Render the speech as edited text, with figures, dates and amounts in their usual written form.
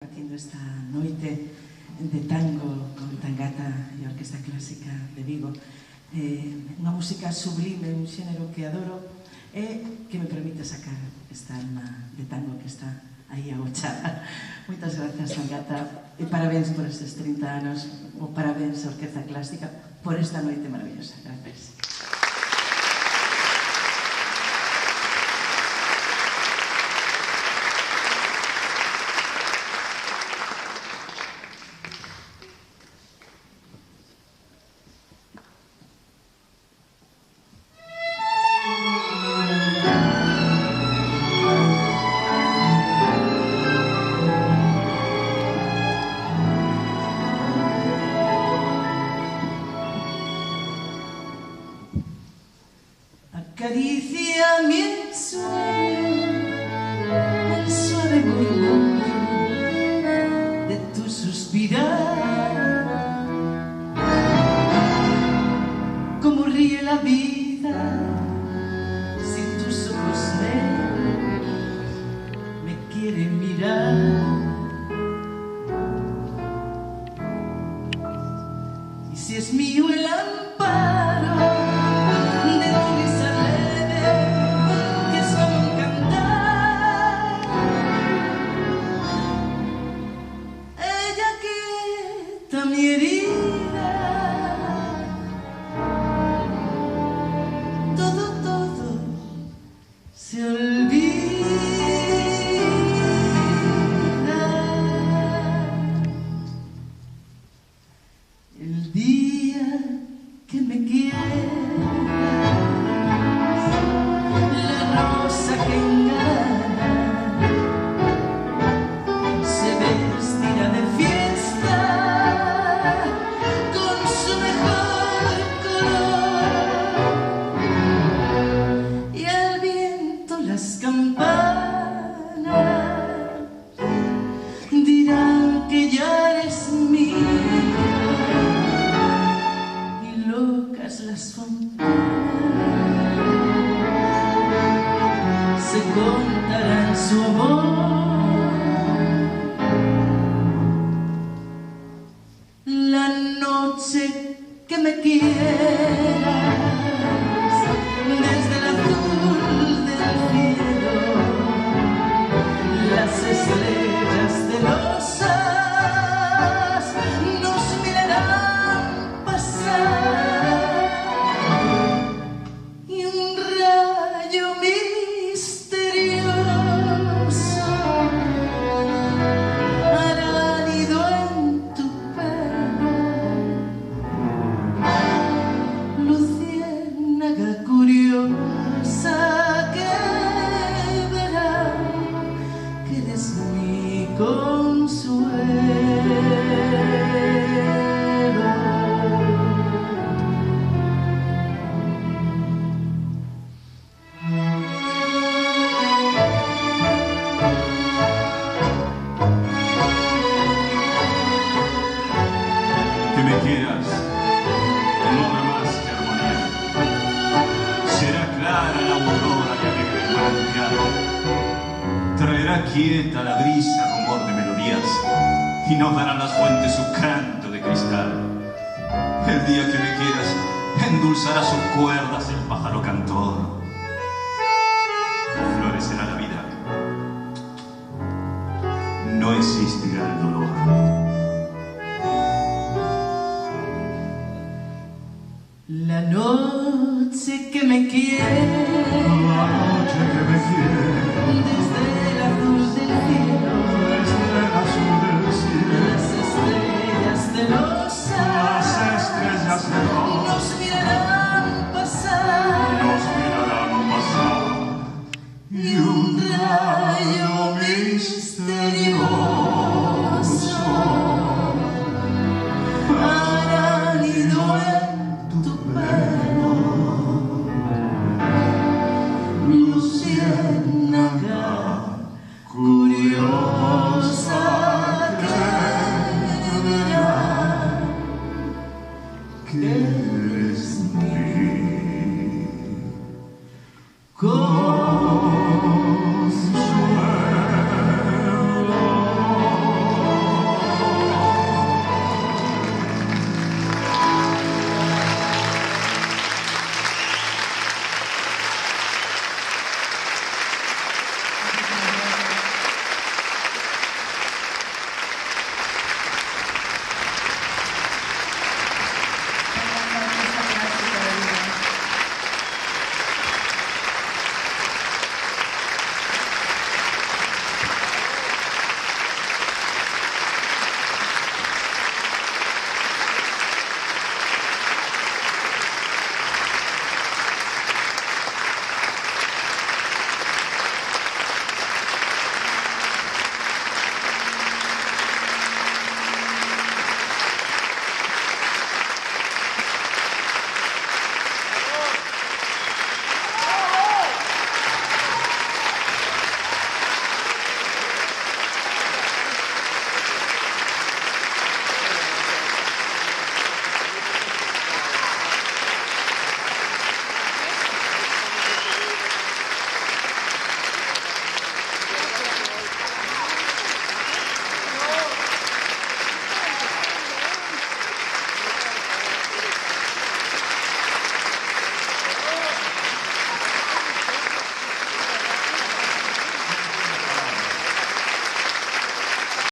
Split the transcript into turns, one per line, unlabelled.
Haciendo esta noite de tango con Tangata e a Orquesta Clásica de Vigo, unha música sublime, un xénero que adoro e que me permite sacar esta alma de tango que está aí agochada. Moitas grazas, Tangata, e parabéns por estes 30 anos, ou parabéns a Orquesta Clásica por esta noite maravillosa. Gracias. Acaricia mi ensueño, el suave murmullo de tu suspirar. Cómo ríe la vida si tus ojos negros me quieren mirar. Y si es mío el amparo mi herida, todo se olvida. El día que me quieras, la rosa que engana se vestirá de fiesta con su mejor color, y al viento las campanas dirán que ya eres mía, y locas las fontanas se contarán su amor. La noche que me quieras, desde el azul del cielo, las estrellas celosas nos mirarán pasar, y un rayo misterioso hará nido en tu pelo. Luciérnaga curiosa que verá que eres mi consuelo.
Que me quieras, no habrá más que armonía. Será clara la aurora que alegre el manantial. Traerá quieta la brisa rumor de melodías, y nos darán las fuentes su canto de cristal. El día que me quieras, endulzará sus cuerdas el pájaro cantor. Florecerá la vida, no existirá el dolor.
La noche que me quiere,
La noche que me quiere,
desde el azul